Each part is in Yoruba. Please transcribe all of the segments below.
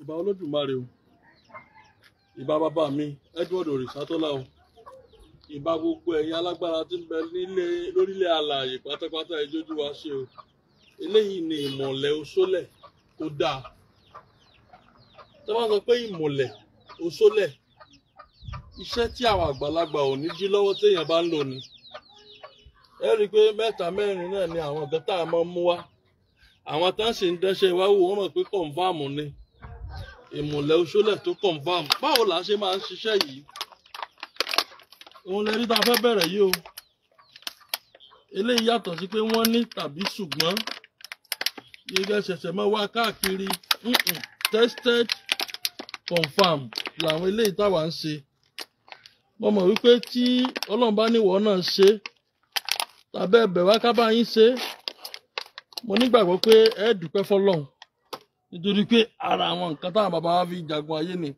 ìbà Olódùmarè o, ìbà bàbá mi Edward Òrìṣàtọ́lá o, ìbà gbogbo ẹ̀yin alágbára tí ń bẹ lórílẹ̀ alààyè pátápátá ìjójú wa ṣe o. Eléyìí ni ìmọ̀lẹ̀ Osole tó dáa. Tí wọ́n sọ pé ìmọ̀lẹ̀ Osole, iṣẹ́ tí àwọn àgbàlagbà ò ní jí lọ́wọ́ téèyàn bá ń lò ní. Ẹ rí i pé mẹ́ta mẹ́rin náà ni àwọn nǹkan tá a máa ń mú wá. Àwọn tá ń ṣe ń dẹ́ṣẹ̀ wá wò wọ́n mọ̀ pé kọ̀ǹfàmù ni. Ìmọ̀lẹ̀ Osole tó kọ̀ǹfàmù. Báwo la ṣe máa ń ṣiṣẹ́ yìí? Òun lè rí tá a fẹ́ bẹ̀rẹ̀ yìí o. Eléyìí yàtọ̀ sí pé wọ́n ní tàbí ṣùgbọ́n yíyá ṣẹ̀ṣẹ̀ máa wá káàkiri. Tested confirm làwọn eléyìí táwa ń ṣe. Mo mọ̀ wípé tí Ọlọ́run bá níwọ̀ náà ṣe tàbí ẹ̀bẹ̀ wá ká bá yín ṣe, mo nígbàgbọ́ pé ẹ dúpẹ́ fọ́lọ́run nítorí pé ara àwọn nǹkan táwọn bàbá wa fi jagun ayé ni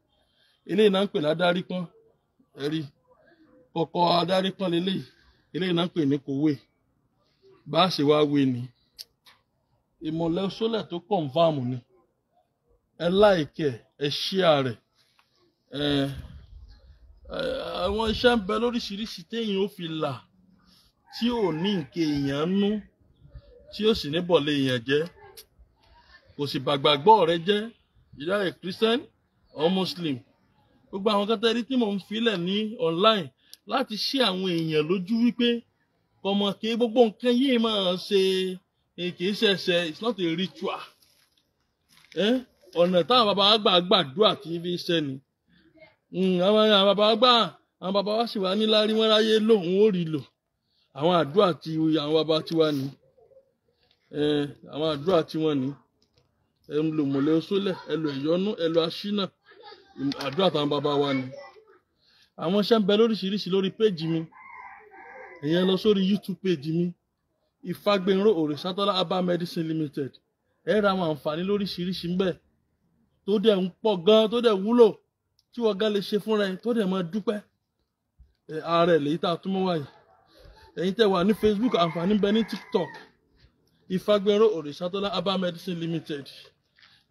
eléyìí náà ń pè ládárí pọ́n. Ẹ̀rí kọ̀kọ́ adarí pọ́n leléyìí, eléyìí náà ń pè ní kòwé. Bá a ṣe wá wé ni ìmọ̀lẹ̀ Osole tó kọ̀ǹfàmù ni. Ẹ láìkẹ́ ẹ share rẹ̀. Àwọn iṣẹ́ ń bẹ lóríṣiríṣi téèyàn ó fi là tí ò ní nǹkan èèyàn nú tí ó sì ní bọ̀lẹ̀ èèyàn jẹ́, kò sì bàgbàgbọ́ rẹ jẹ́, either a Christian or Muslim. Gbogbo àwọn kan tẹ́rí tí mò ń filẹ̀ ní online láti ṣí àwọn èèyàn lójú wípé ọmọ kì í gbogbo nǹkan yìí máa ṣe kì í ṣẹ̀ṣẹ̀, it's not a ritual. Ọ̀nà táwọn bàbá wa gbà gbàdúrà tí fi ṣẹ́ ni. Àwọn bàbá wa sì wá níláárí wọn ráyé lò wọn ò rí lò. Àwọn àdúrà tí àwọn bàbá tiwa ni. Àwọn àdúrà tí wọ́n ní. Ẹ ń lo ìmọ̀lẹ̀ Osole, ẹ lo ìyọ́nú, ẹ lo aṣínà. Àdúrà táwọn bàbá wa ni. Àwọn iṣẹ́ ń bẹ lóríṣiríṣi lórí péjì mi. Ẹ̀yin lọ sórí YouTube page mi, Ìfagbénró Òrìṣàtọ́lá Herbal Medicine Limited. Ẹ ra àwọn àǹfààní lóríṣiríṣi ń bẹ tó dẹ̀ ń pọ̀ gan, tó dẹ̀ wúlò tí wọ́n gan lè ṣe fúnra ẹ̀ tó dẹ̀ máa dúpẹ́. Ààrẹ lèyí tá a tún mọ́ wáyé. Ẹ̀yin tẹ́ wà ní Facebook, àǹfààní ń bẹ ní TikTok, Ìfagbénró Òrìṣàtọ́lá Herbal Medicine Limited.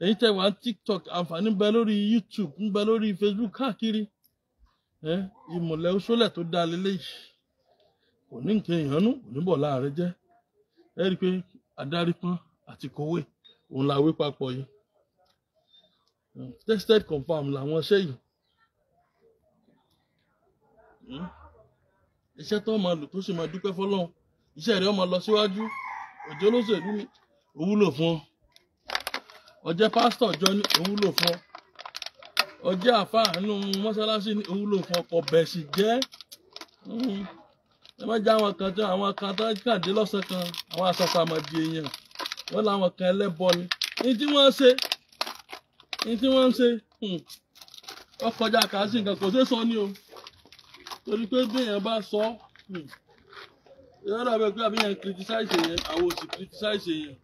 Ẹ̀yin tẹ́ wà ní TikTok, àǹfààní ń bẹ lórí YouTube, ń bẹ lórí Facebook káàkiri. Ìmọ̀lẹ̀ Osole tó dá leléyìí. Kò ní nǹkan ìyànnú, kò ní bọ̀ láàrẹ jẹ́. Ẹ rí i pé adarí pọ́n àti kòwé òun la wé papọ̀ yìí. Tested confirm làwọn iṣẹ́ yìí. Iṣẹ́ tó máa lò tó sì máa dúpẹ́ fọ́lọ́run. Iṣẹ́ rẹ̀ ó máa lọ síwájú. Òjò olóṣèlú ni ó wúlò fún ọ. Ó jẹ́ pásítọ̀ jọ ní ó wúlò fún ọ. Ó jẹ́ àfáà nínú mọ́sálásí ní ó wúlò fún ọ. Kò bẹ̀ sì jẹ́. Ẹ má jẹ́ àwọn kan tó kàdé lọ́sàn kan, àwọn àṣàṣàmọ̀dì èèyàn. Wọ́n láwọn kan ẹlẹ́bọ ni. Ní tí wọ́n ń ṣe, ó kọjá kàásì nǹkan kò ṣeé sọ ní o. Torí pé bí èèyàn bá sọ, ìyára bẹ pé àbí yẹn criticize èèyàn, àwọn òsì criticize èèyàn.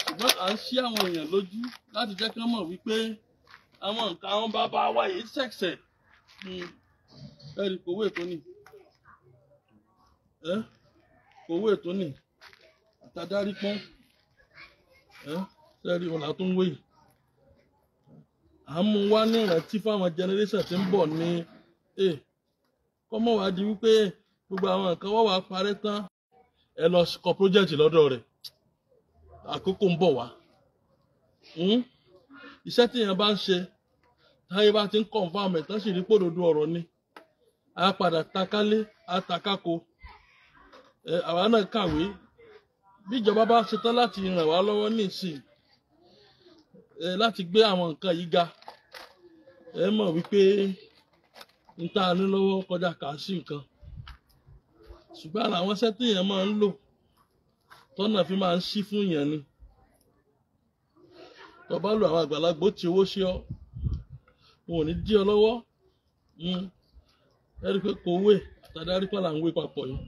Ṣùgbọ́n à ń ṣí àwọn èèyàn lójú láti jẹ́ kí wọ́n mọ̀ wípé àwọn nǹkan àwọn bàbá wa yìí ṣẹ̀ṣẹ̀. Ẹ̀rí kòwé tó ní. Kòwé tó ní. Àtàdárí pọ́n. Sẹ́rí wọn là tó ń wé yìí. À ń mú wá ní ìrántí fáwọn generation tí ń bọ̀ ní kọ́mọ̀ wá di wípé gbogbo àwọn nǹkan wọ́n wá parẹ́ tán ẹ lọ kọ project lọ́dọ̀ rẹ̀. Àkókò ń bọ̀ wá. Iṣẹ́ tí èèyàn bá ń ṣe táyé bá ti ń confirm ẹ̀ tán sì rí pòdodo ọ̀rọ̀ ni. A padà takálé, a takáko. Àwa náà kàwé. Bí ìjọba bá ṣetán láti ràn wá lọ́wọ́ nísìn láti gbé àwọn nǹkan yìí ga, ẹ mọ̀ wípé ń tá a ní lọ́wọ́ kọjá kàásì nǹkan. Ṣùgbọ́n àwọn iṣẹ́ tí èèyàn máa ń lò tọ́nà fi máa ń ṣí fún èèyàn ni. Tó bá lo àwọn àgbàlagbà ó ti owó ṣe ọ́, wọn ò ní dí ọ lọ́wọ́. Ẹ rí i pé kòwé àtàdárí pọ́n là ń wé papọ̀ yìí.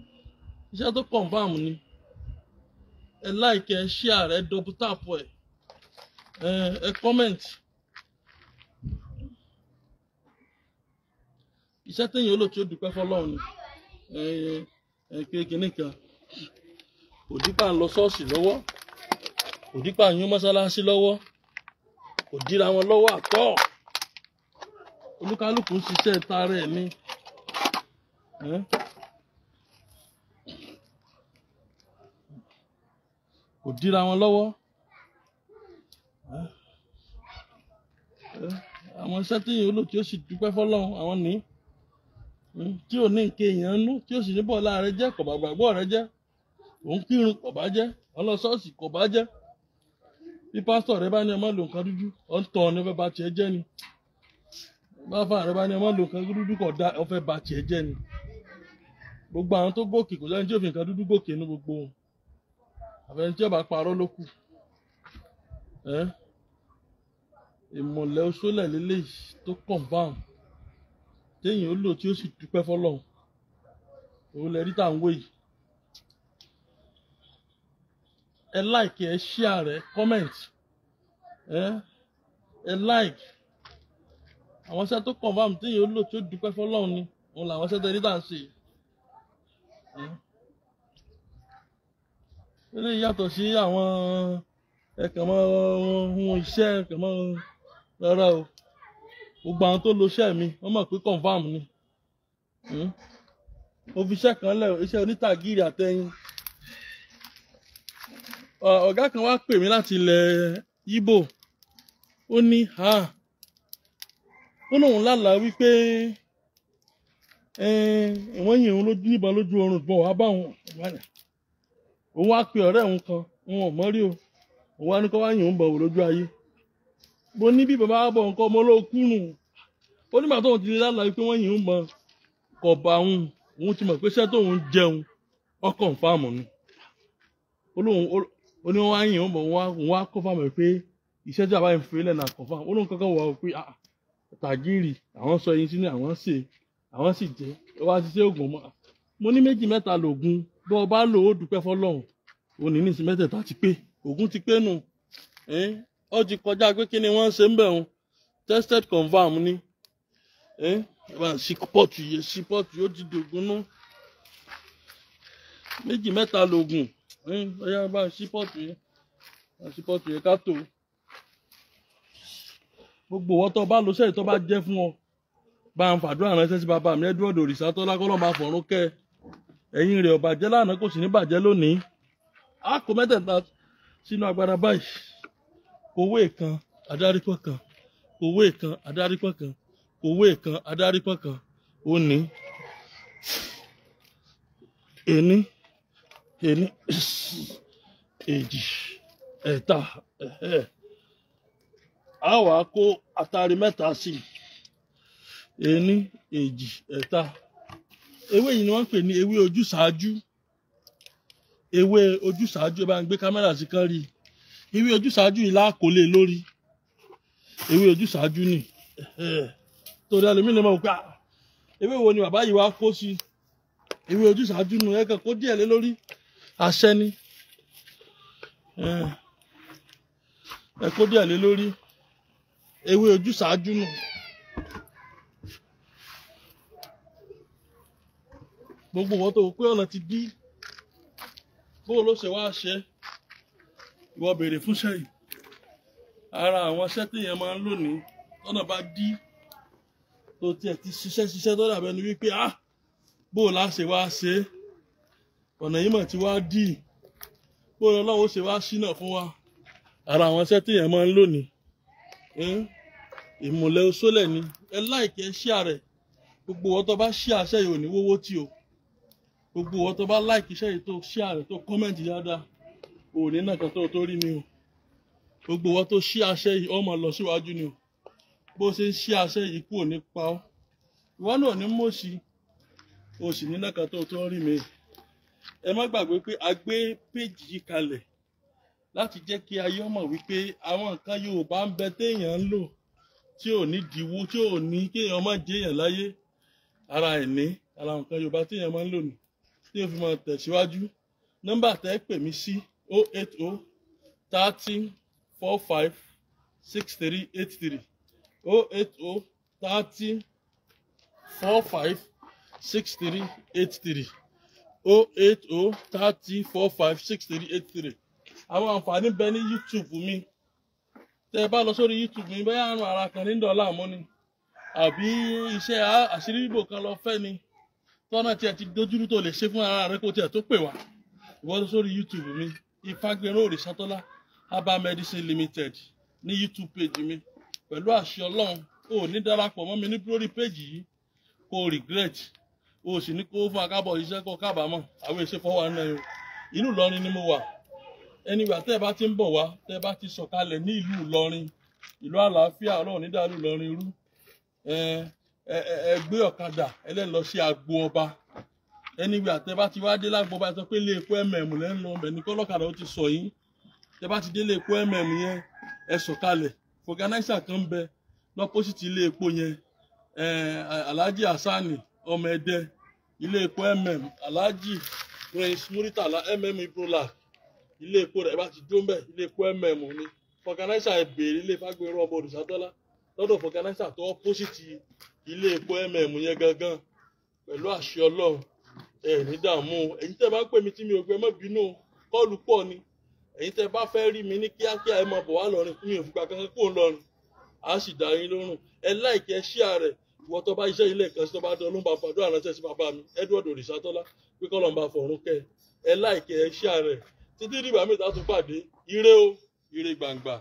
Iṣẹ́ tó confirm ni. Ẹ like, ẹ share, ẹ double tap ẹ. Ẹ comment. Iṣẹ́ téèyàn ó lò tí ó dúpẹ́ fọ́lọ́run ni. Kékeré kan. Kò dípà ń lọ ṣọ́ọ̀ṣì lọ́wọ́. Kò dípà ń yún mọ́sálásí lọ́wọ́. kò dira wọn lọ́wọ́ àtọ́ olúkálùkù ń ṣiṣẹ́ tara ẹ̀ ní kò dira wọn lọ́wọ́ àwọn iṣẹ́ tí yìí ó lò tí ó sì dúpẹ́ fọ́lọ́run àwọn ní tí ò ní nǹkan èèyàn nú tí ó sì ní bọ́ọ̀lá rẹ jẹ́ kò bá gbàgbọ́ rẹ jẹ́ òun kírun kò bá jẹ́ ọlọ́sọ́ọ̀sì kò bá jẹ́ bí pásítọ̀ rẹ bá ní ọmọ lò nǹkan dúdú ọ̀ ń tọ̀ ọ́ ní ọfẹ́ bá tiẹ̀ jẹ́ ni báfà rẹ bá ní ọmọ lò nǹkan dúdú kò dá ọfẹ́ bá tiẹ̀ jẹ́ ni gbogbo àwọn tó gòkè kò sẹ́ni tí ò fi nǹkan dúdú gòkè ní gbogbo wọn àfẹni tí ó bá parọ́ ló kù ìmọ̀lẹ̀ Osole lélẹ́yìí tó confam téèyàn ó lò tí ó sì dúpẹ́ fọ́lọ́run òun lẹ rí tá à ń wò yìí ẹ like ẹ share rẹ comment ẹ like àwọn iṣẹ́ tó confam téèyàn ó lò tí ó dúpẹ́ fọ́lọ́run ni òun làwọn iṣẹ́ tẹ́ rí tá à ń ṣe eléyìí yàtọ̀ sí àwọn ẹ̀kàn mọ́ ohun iṣẹ́ ẹ̀kàn mọ́ rárá o gbogbo àwọn tó lo iṣẹ́ mi wọ́n mọ̀ pé confam ni mo fi iṣẹ́ kan lẹ̀ iṣẹ́ onítàgìrì àtẹ̀yìn ọ̀gá kan wá pè mí láti ilẹ̀ Ìgbò ó ní ó lóun lálàá wípé wọ́n yìn òun níbọn lójú oorun ìbọn wàá bá òun wá pe ọ̀rẹ́ òun kan òun ò mọ̀ rí o òun wá ní kó wá yìn òun bọ̀ wò lójú ayé mo ní bí bàbá bọ̀ nǹkan ọmọ olókùnrin ó nígbà tóun ti lè lálàá wípé wọ́n yìn òun bọ̀ kọ̀ bá òun ti mọ̀ pé iṣẹ́ tóun jẹun ọkàn fáàmù ni ó ní wọ́n wá yìn òun bọ̀ òun wá kọ́ fáàmù pé iṣẹ́ tí bàbá yẹn fi lẹ̀ náà kọ̀ fáàmù ó lóun kankan wọ̀ pé tàgírì àwọn sọ yín sínú àwọn sì jẹ́ ó wá ṣiṣẹ́ oògùn mọ́ mo ní méjì mẹ́ta lògùn bí ọba lò ó dúpẹ́ fọ́lọ́run ó ní nísìn mẹ́tẹ̀ẹ̀ta ti pé oògùn ti pé nù ó ti kọjá pé kí ni wọ́n ń ṣe ń bẹ̀ wọn tested confam ni bá ń sí pọ́ọ̀tù yóò ti dògùn nú méjì mẹ́ta lògùn ọ̀yá bá ń sí pọ́ọ̀tù yẹn ká tó gbogbo wọn tó bá lo sẹ́yìn tó bá jẹ́ fún ọ bá ń fàdúrà ránṣẹ́ sí bàbá mi Edward òrìṣà tó lákọ́lọ́ máa fọ̀rún kẹ́ ẹ̀yìn rẹ̀ ọ̀bàjẹ́ lánàá kò sì ní bàjẹ́ lónìí a kò mẹ́tẹ̀ẹ̀ta sínú agbára báyìí kòwé kan adárípọ̀ kan kòwé kan adárípọ̀ kan kòwé kan adárípọ̀ kan ó ní ení èjì ẹ̀ta a wá kó àtàrí mẹ́ta sí ení èjì ẹ̀ta ewé yìí ni wọ́n ń pè ní ewé ojúsàájú ẹ bá ń gbé kámẹ́rà sí kan rí ewé ojúsàájú yìí lákòólé lórí ewé ojúsàájú ni torí ẹlòmíì lè mọ̀ pé ewé wo ni bàbá yìí wá kó sí ewé ojúsàájú nù ẹ kàn kó díẹ̀ lé lórí àṣẹ ni ẹ kó díẹ̀ lé lórí ewé ojúsàájú nù. Gbogbo wọn tó pé ọ̀nà ti dí bó ló ṣe wá ṣe ìwọ béèrè fún sẹ́yìn ara àwọn iṣẹ́ téèyàn máa ń lò ní tọ́nà bá dí tó tiẹ̀ ti ṣiṣẹ́ tó dàbẹ́ ni wípé bó la ṣe wá ṣe ọ̀nà yìí mọ̀ tí wá dí bó lọ́wọ́ ṣe wá ṣínà fún wa ara àwọn iṣẹ́ téèyàn máa ń lò ní ìmùlẹ̀ Osole ni ẹ láìkẹ́ ṣíà rẹ̀ gbogbo wọn tó bá ṣíà ṣẹ́ yìí ò ní wówó tí o gbogbo wọn tó bá láìkì iṣẹ́ yìí tó ṣíà rẹ̀ tó kọ́mẹ̀ntì dáadáa ò ní náà kan tó rí ni o gbogbo wọn tó ṣíà ṣẹ́ yìí ọmọ lọ síwájú ni o bó ṣe ń ṣíà ṣẹ́ yìí kú ò ní pa ọ́ ìwọ náà ní mọ̀ọ́sí o sì ní náà kan tó rí mi ẹ má gbàgbé pé a gbé péjì yìí kalẹ̀ láti jẹ́ kí ayé ọmọ wípé àwọn nǹkan Yorùbá ń bẹ téèyàn ń lò tí ò ní diwú tí ò ní kéèyàn má jẹyàn láyé ara nǹkan Yorùbá téèyàn máa ń lò ní tí o fi máa tẹ̀síwájú nọ́mbà tẹ́ pè mí sí 080 30 45 6383 080 30 45 6383 080 30 45 6383 àwọn àǹfààní bẹ ní YouTube mi tẹ́ ẹ bá lọ sórí YouTube mi bẹ́ẹ̀ àrùn ara kan ní dọ́là mú ni àbí iṣẹ́ àṣírí ìbò kan lọ fẹ́ ni tọ́nà tí ẹ ti dojúrú tó lè ṣe fún ara rẹ kó tiẹ̀ tó pè wá ìwọ lọ sórí YouTube mi Ìfágbéró Òrìṣàtọ́lá Herbal Medicine Limited ní YouTube page mi pẹ̀lú àṣẹ Ọlọ́run o ní darapọ̀ mọ́ mi ní lórí page yìí kó regret o sì ní kó fún akábọ̀ iṣẹ́ kó kábàámọ̀ àwọn èsè fọwọ́ náà yìí ìlú Ìlọrin ni mo wà ẹnigbà tẹ́ ẹ bá ti ń bọ̀ wá tẹ́ ẹ bá ti sọ̀kalẹ̀ ní ìlú Ìlọrin ìlú àlàáfíà Ọlọ́run ní dàlú Ìlọrin irú ẹ gbé ọ̀kadà ẹlẹ́ni lọ sí Agbo Ọba ẹnigbà tẹ́ ẹ bá ti wá dé lágbo ọba sọ pé ilé epo lẹ́ ń lọ ọbẹ̀ ní kọ́lọ́kadà ó ti sọ yín tẹ́ bá ti dé ilé epo yẹn ẹ sọ̀kalẹ̀ fọgànáísà kan ń bẹ lọ́pọ́sìtì ilé epo yẹn Alhaji Hassani ọmọ Ẹdẹ ilé epo Alhaji Prince Muritala Iprola ilé epo rẹ̀ bá ti dó ń bẹ̀ ilé epo ni fọgànáísà ẹ béèrè ilé Ìfágbéró ọmọ Òrìṣàtọ́lá lọ́dọ̀ fọgànáísà tó ọ́pọ́sìtì ilé epo yẹn gangan pẹ̀lú àṣẹ Ọlọ́run ẹ ní dààmú ẹ̀yin tẹ́ bá ń pè mí tí mi ò gbé mọ́ bínú kọ́ọ̀lù pọ̀ ni ẹ̀yin tẹ́ bá fẹ́ rí mi ní kíákíá ẹ máa bọ̀ wá lọ́rin mi ò fipá kankan kó lọ́rin á sì dá yín lórùn ẹ láìkẹ́ share rẹ̀ ìwọ tó bá iṣẹ́ ilé kan sí tó bá dán ló ń bá fàdúrà ránṣẹ́ sí bàbá mi Edward Òrìṣàtọ́lá pé kọ́ lọ́n bá fọ̀rún kẹ́ ẹ láìkẹ́ share rẹ̀ títí dìgbà mi ìta tún pàdé ire o ire gbàǹgbà.